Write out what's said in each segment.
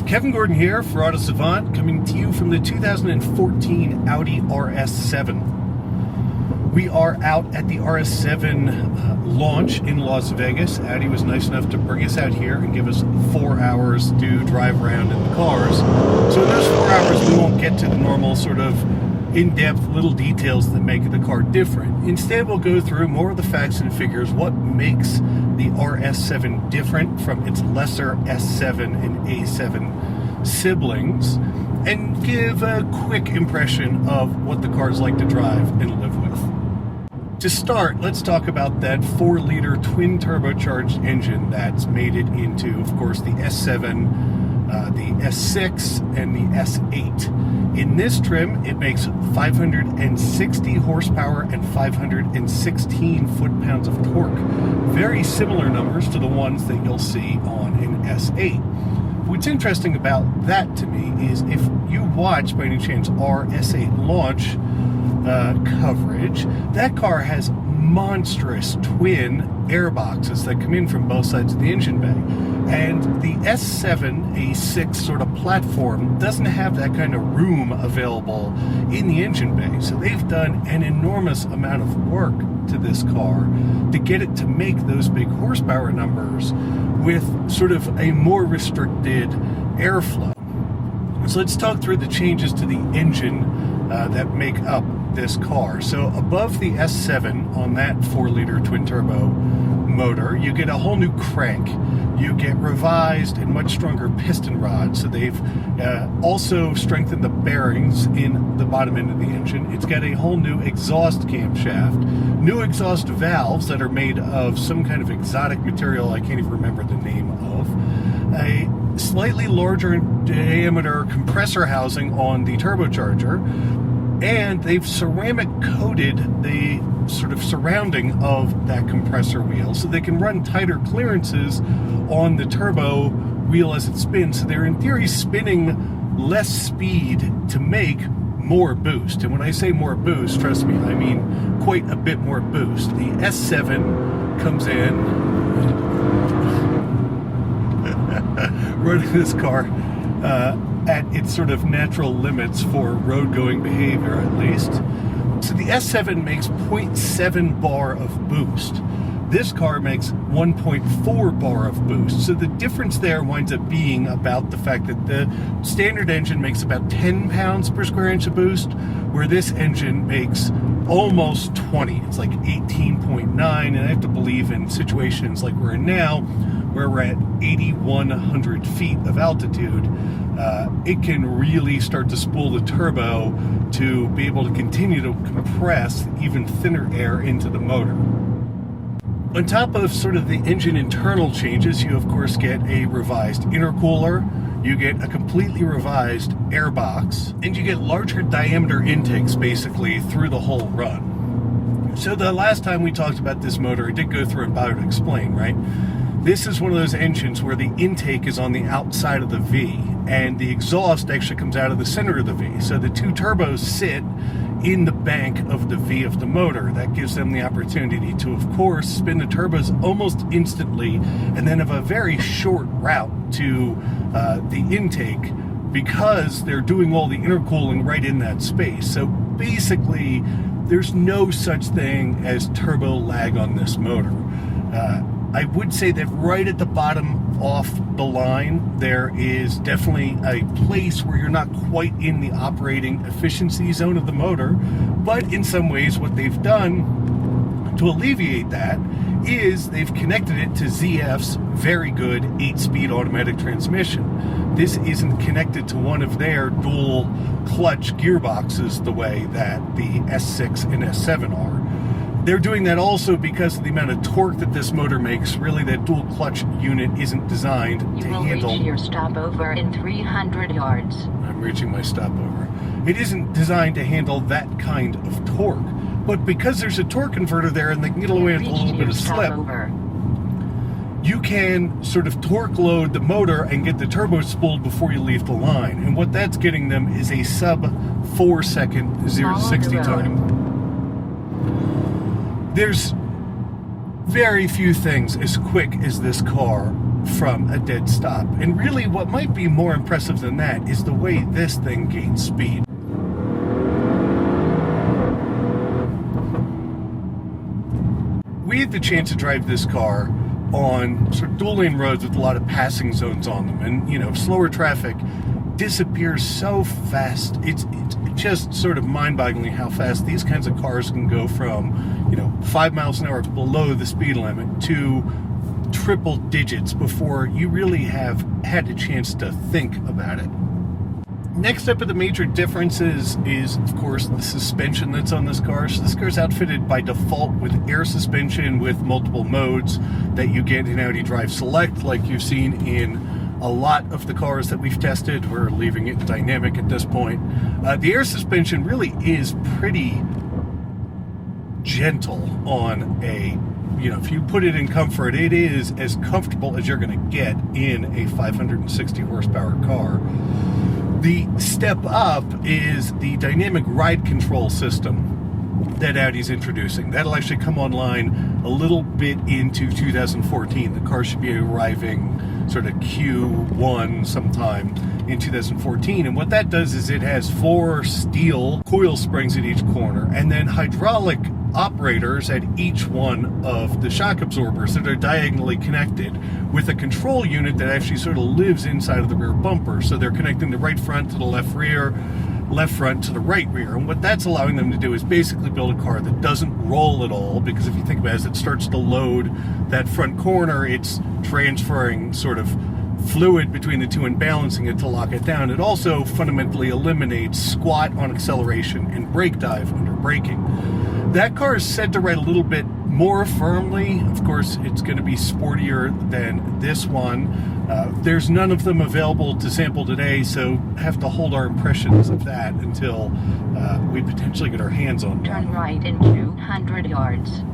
Kevin Gordon here for Auto Savant, coming to you from the 2014 Audi RS7. We are out at the RS7 launch in Las Vegas. Audi was nice enough to bring us out here and give us 4 hours to drive around in the cars. So in those 4 hours, we won't get to the normal sort of in-depth little details that make the car different. Instead, we'll go through more of the facts and figures, what makes the RS7 different from its lesser S7 and A7 siblings, and give a quick impression of what the car's like to drive and live with. To start, let's talk about that 4-liter twin turbocharged engine that's made it into, of course, the S7, the S6, and the S8. In this trim, it makes 560 horsepower and 516 foot-pounds of torque. Very similar numbers to the ones that you'll see on an S8. What's interesting about that to me is if you watch, by any chance, our S8 launch coverage, that car has monstrous twin airboxes that come in from both sides of the engine bay. And the S7, A6 sort of platform, doesn't have that kind of room available in the engine bay. So they've done an enormous amount of work to this car to get it to make those big horsepower numbers with sort of a more restricted airflow. So let's talk through the changes to the engine that make up this car. So above the S7 on that 4-liter twin turbo motor, you get a whole new crank. You get revised and much stronger piston rods. So they've also strengthened the bearings in the bottom end of the engine. It's got a whole new exhaust camshaft, new exhaust valves that are made of some kind of exotic material I can't even remember the name of, a slightly larger diameter compressor housing on the turbocharger, and they've ceramic coated the sort of surrounding of that compressor wheel so they can run tighter clearances on the turbo wheel as it spins. So they're in theory spinning less speed to make more boost. And when I say more boost, trust me, I mean quite a bit more boost. The S7 comes in running this car at its sort of natural limits for road-going behavior, at least. So the S7 makes 0.7 bar of boost. This car makes 1.4 bar of boost. So the difference there winds up being about the fact that the standard engine makes about 10 pounds per square inch of boost, where this engine makes almost 20. It's like 18.9, and I have to believe in situations like we're in now, where we're at 8,100 feet of altitude, it can really start to spool the turbo to be able to continue to compress even thinner air into the motor. On top of sort of the engine internal changes, you of course get a revised intercooler, you get a completely revised airbox, and you get larger diameter intakes basically through the whole run. So the last time we talked about this motor, I did go through and bother to explain, right? This is one of those engines where the intake is on the outside of the V, and the exhaust actually comes out of the center of the V. So the two turbos sit in the bank of the V of the motor. That gives them the opportunity to, of course, spin the turbos almost instantly, and then have a very short route to the intake, because they're doing all the intercooling right in that space. So basically, there's no such thing as turbo lag on this motor. I would say that right at the bottom off the line, there is definitely a place where you're not quite in the operating efficiency zone of the motor, but in some ways what they've done to alleviate that is they've connected it to ZF's very good 8-speed automatic transmission. This isn't connected to one of their dual clutch gearboxes the way that the S6 and S7 are. They're doing that also because of the amount of torque that this motor makes. Really, that dual clutch unit isn't designed to handle... You will reach your stopover in 300 yards. I'm reaching my stopover. It isn't designed to handle that kind of torque. But because there's a torque converter there and they can get away with a little bit of slip, you can sort of torque load the motor and get the turbo spooled before you leave the line. And what that's getting them is a sub 4 second 0 to 60 time. There's very few things as quick as this car from a dead stop. And really what might be more impressive than that is the way this thing gains speed. We had the chance to drive this car on sort of dual lane roads with a lot of passing zones on them, and you know, slower traffic disappears so fast. It's just sort of mind-boggling how fast these kinds of cars can go from, you know, 5 miles an hour below the speed limit to triple digits before you really have had a chance to think about it. Next up of the major differences is, of course, the suspension that's on this car. So this car is outfitted by default with air suspension with multiple modes that you get in Audi Drive Select, like you've seen in a lot of the cars that we've tested. We're leaving it dynamic at this point. The air suspension really is pretty gentle on a, you know, if you put it in comfort, it is as comfortable as you're going to get in a 560 horsepower car. The step up is the dynamic ride control system that Audi's introducing. That'll actually come online a little bit into 2014. The car should be arriving sort of Q1 sometime in 2014. And what that does is it has 4 steel coil springs at each corner and then hydraulic operators at each one of the shock absorbers that are diagonally connected with a control unit that actually sort of lives inside of the rear bumper. So they're connecting the right front to the left rear, left front to the right rear. And what that's allowing them to do is basically build a car that doesn't roll at all, because if you think about it, as it starts to load that front corner, it's transferring sort of fluid between the two and balancing it to lock it down. It also fundamentally eliminates squat on acceleration and brake dive under braking. That car is said to ride a little bit more firmly. Of course, it's going to be sportier than this one. There's none of them available to sample today, so have to hold our impressions of that until we potentially get our hands on one. Turn right in 200 yards.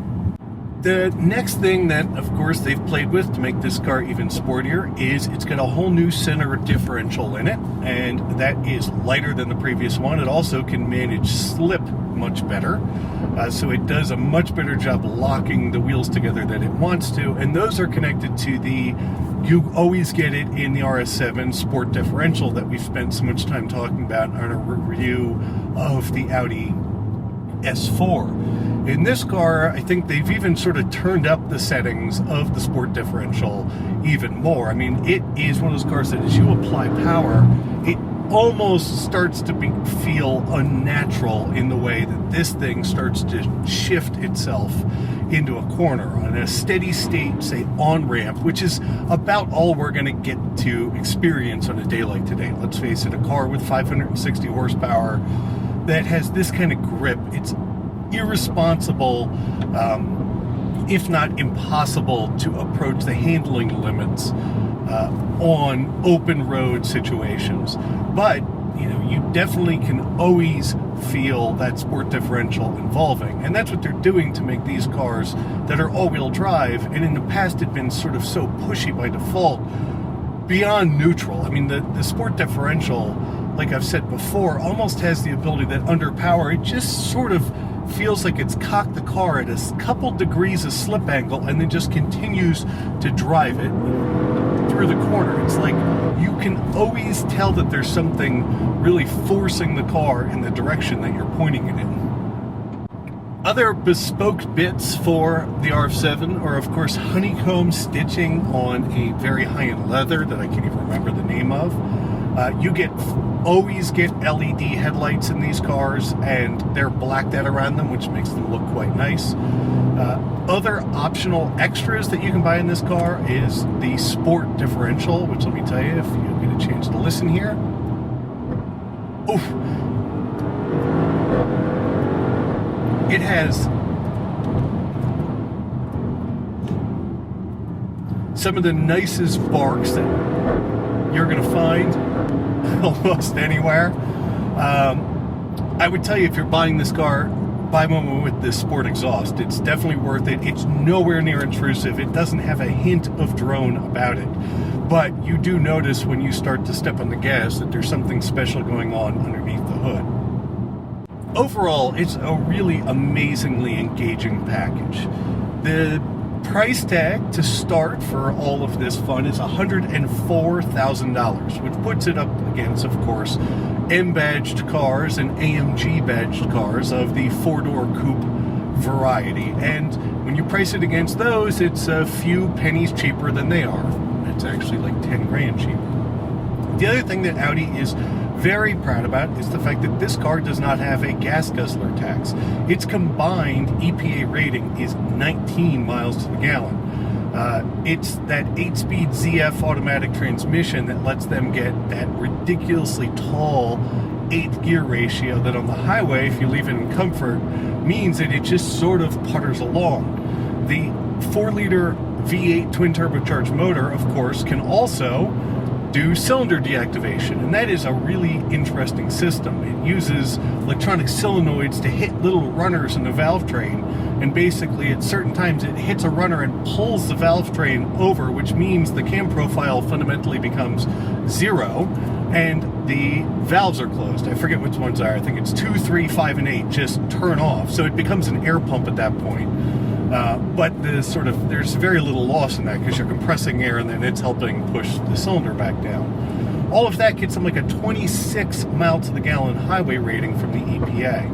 The next thing that, of course, they've played with to make this car even sportier is it's got a whole new center differential in it, and that is lighter than the previous one. It also can manage slip much better, so it does a much better job locking the wheels together than it wants to, and those are connected to the, you always get it in the RS7 Sport differential that we've spent so much time talking about on a review of the Audi S4. In this car, I think they've even sort of turned up the settings of the Sport differential even more. I mean, it is one of those cars that as you apply power, it almost starts to feel unnatural in the way that this thing starts to shift itself into a corner on a steady state, say, on-ramp, which is about all we're going to get to experience on a day like today. Let's face it, a car with 560 horsepower that has this kind of grip, it's irresponsible, if not impossible, to approach the handling limits on open road situations. But you know, you definitely can always feel that Sport differential involving, and that's what they're doing to make these cars that are all-wheel drive, and in the past had been sort of so pushy by default, beyond neutral. I mean, the Sport differential, like I've said before, almost has the ability that under power, it just sort of feels like it's cocked the car at a couple degrees of slip angle and then just continues to drive it through the corner. It's like you can always tell that there's something really forcing the car in the direction that you're pointing it in. Other bespoke bits for the RS7 are, of course, honeycomb stitching on a very high-end leather that I can't even remember the name of. You always get LED headlights in these cars, and they're blacked out around them, which makes them look quite nice. Other optional extras that you can buy in this car is the Sport differential, which, let me tell you, if you get a chance to listen here. Oof. It has some of the nicest barks that you're going to find almost anywhere. I would tell you, if you're buying this car, buy one with this Sport exhaust. It's definitely worth it. It's nowhere near intrusive. It doesn't have a hint of drone about it. But you do notice when you start to step on the gas that there's something special going on underneath the hood. Overall, it's a really amazingly engaging package. The price tag to start for all of this fun is $104,000, which puts it up against, of course, M-badged cars and AMG-badged cars of the four-door coupe variety. And when you price it against those, it's a few pennies cheaper than they are. It's actually like 10 grand cheaper. The other thing that Audi is very proud about is the fact that this car does not have a gas guzzler tax. Its combined EPA rating is 19 miles to the gallon. It's that 8-speed ZF automatic transmission that lets them get that ridiculously tall 8-gear ratio that on the highway, if you leave it in comfort, means that it just sort of putters along. The 4-liter V8 twin turbocharged motor, of course, can also do cylinder deactivation, and that is a really interesting system. It uses electronic solenoids to hit little runners in the valve train, and basically at certain times it hits a runner and pulls the valve train over, which means the cam profile fundamentally becomes 0 and the valves are closed. I forget which ones are. I think it's 2, 3, 5, and 8 just turn off, so it becomes an air pump at that point. But there's very little loss in that because you're compressing air and then it's helping push the cylinder back down. All of that gets them like a 26 mile to the gallon highway rating from the EPA.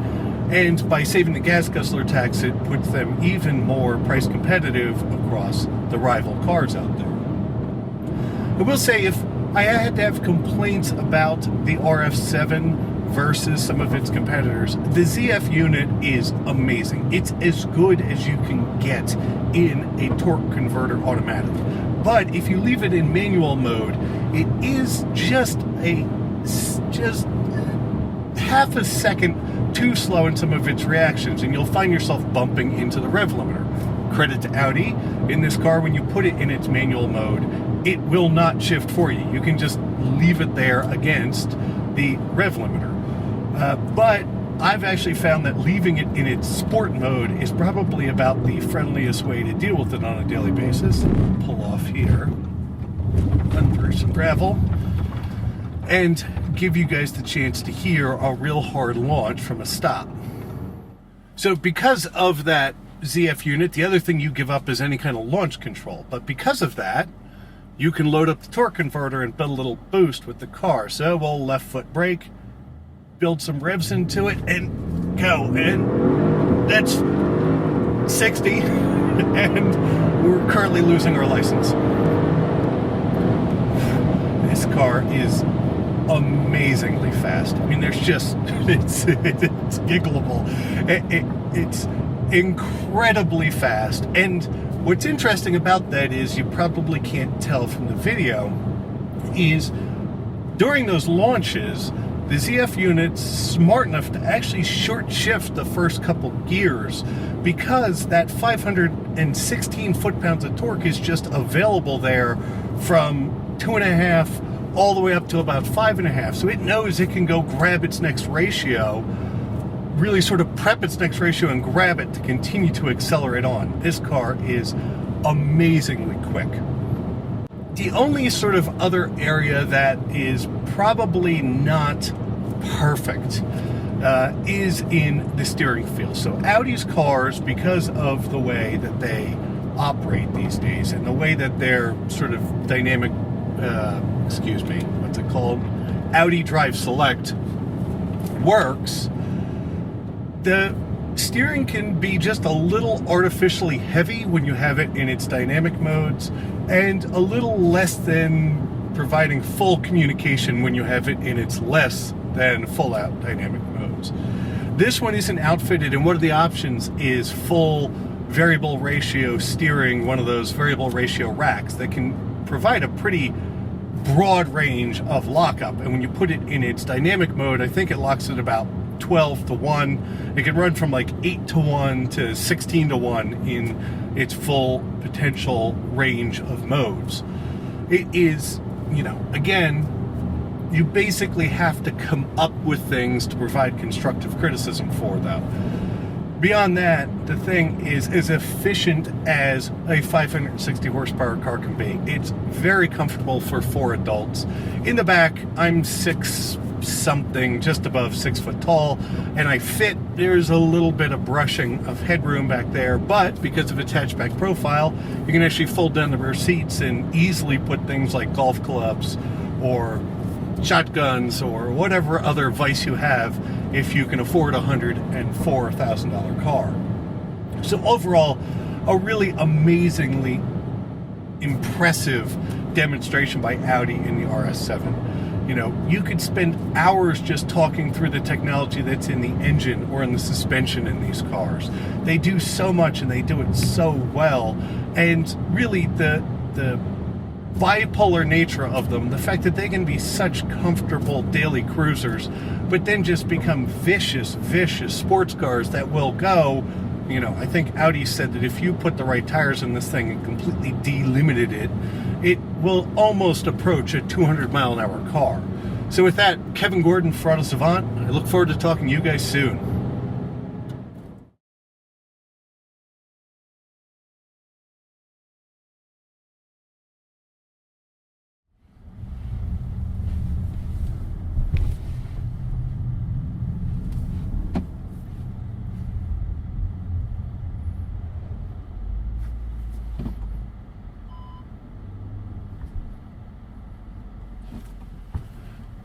And by saving the gas guzzler tax, it puts them even more price competitive across the rival cars out there. I will say, if I had to have complaints about the RF7 versus some of its competitors, the ZF unit is amazing. It's as good as you can get in a torque converter automatic. But if you leave it in manual mode, it is just half a second too slow in some of its reactions, and you'll find yourself bumping into the rev limiter. Credit to Audi, in this car, when you put it in its manual mode, it will not shift for you. You can just leave it there against the rev limiter. But I've actually found that leaving it in its sport mode is probably about the friendliest way to deal with it on a daily basis. Pull off here, run through some gravel, and give you guys the chance to hear a real hard launch from a stop. So because of that ZF unit, the other thing you give up is any kind of launch control. But because of that, you can load up the torque converter and build a little boost with the car. So we'll left foot brake, build some revs into it, and go. And that's 60, and we're currently losing our license. This car is amazingly fast. I mean, there's just, it's giggleable. It's incredibly fast. And what's interesting about that is, you probably can't tell from the video, is during those launches, the ZF unit's smart enough to actually short shift the first couple gears, because that 516 foot-pounds of torque is just available there from 2.5 all the way up to about 5.5. So it knows it can go grab its next ratio, really sort of prep its next ratio and grab it to continue to accelerate on. This car is amazingly quick. The only sort of other area that is probably not perfect is in the steering feel. So Audi's cars, because of the way that they operate these days and the way that their sort of dynamic, what's it called? Audi Drive Select works, the steering can be just a little artificially heavy when you have it in its dynamic modes, and a little less than providing full communication when you have it in its less than full out dynamic modes. This one isn't outfitted, and one of the options is full variable ratio steering, one of those variable ratio racks that can provide a pretty broad range of lockup. And when you put it in its dynamic mode, I think it locks at about 12 to 1. It can run from like 8 to 1 to 16 to 1 in its full potential range of modes. It is, again, you basically have to come up with things to provide constructive criticism for, though. Beyond that, the thing is as efficient as a 560 horsepower car can be. It's very comfortable for 4 adults. In the back, I'm 6'7", something, just above 6 foot tall, and I fit. There's a little bit of brushing of headroom back there, but because of its hatchback profile, you can actually fold down the rear seats and easily put things like golf clubs or shotguns or whatever other vice you have if you can afford a $104,000 car. So overall, a really amazingly impressive demonstration by Audi in the RS7. You know, you could spend hours just talking through the technology that's in the engine or in the suspension in these cars. They do so much and they do it so well. And really the bipolar nature of them, the fact that they can be such comfortable daily cruisers, but then just become vicious sports cars that will go, you know, I think Audi said that if you put the right tires in this thing and completely delimited it, it will almost approach a 200-mile-an-hour car. So with that, Kevin Gordon for Auto Savant. I look forward to talking to you guys soon.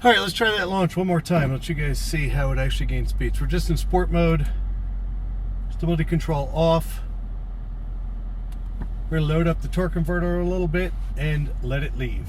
All right, let's try that launch one more time. Let you guys see how it actually gains speed. So we're just in sport mode. Stability control off. We're gonna load up the torque converter a little bit and let it leave.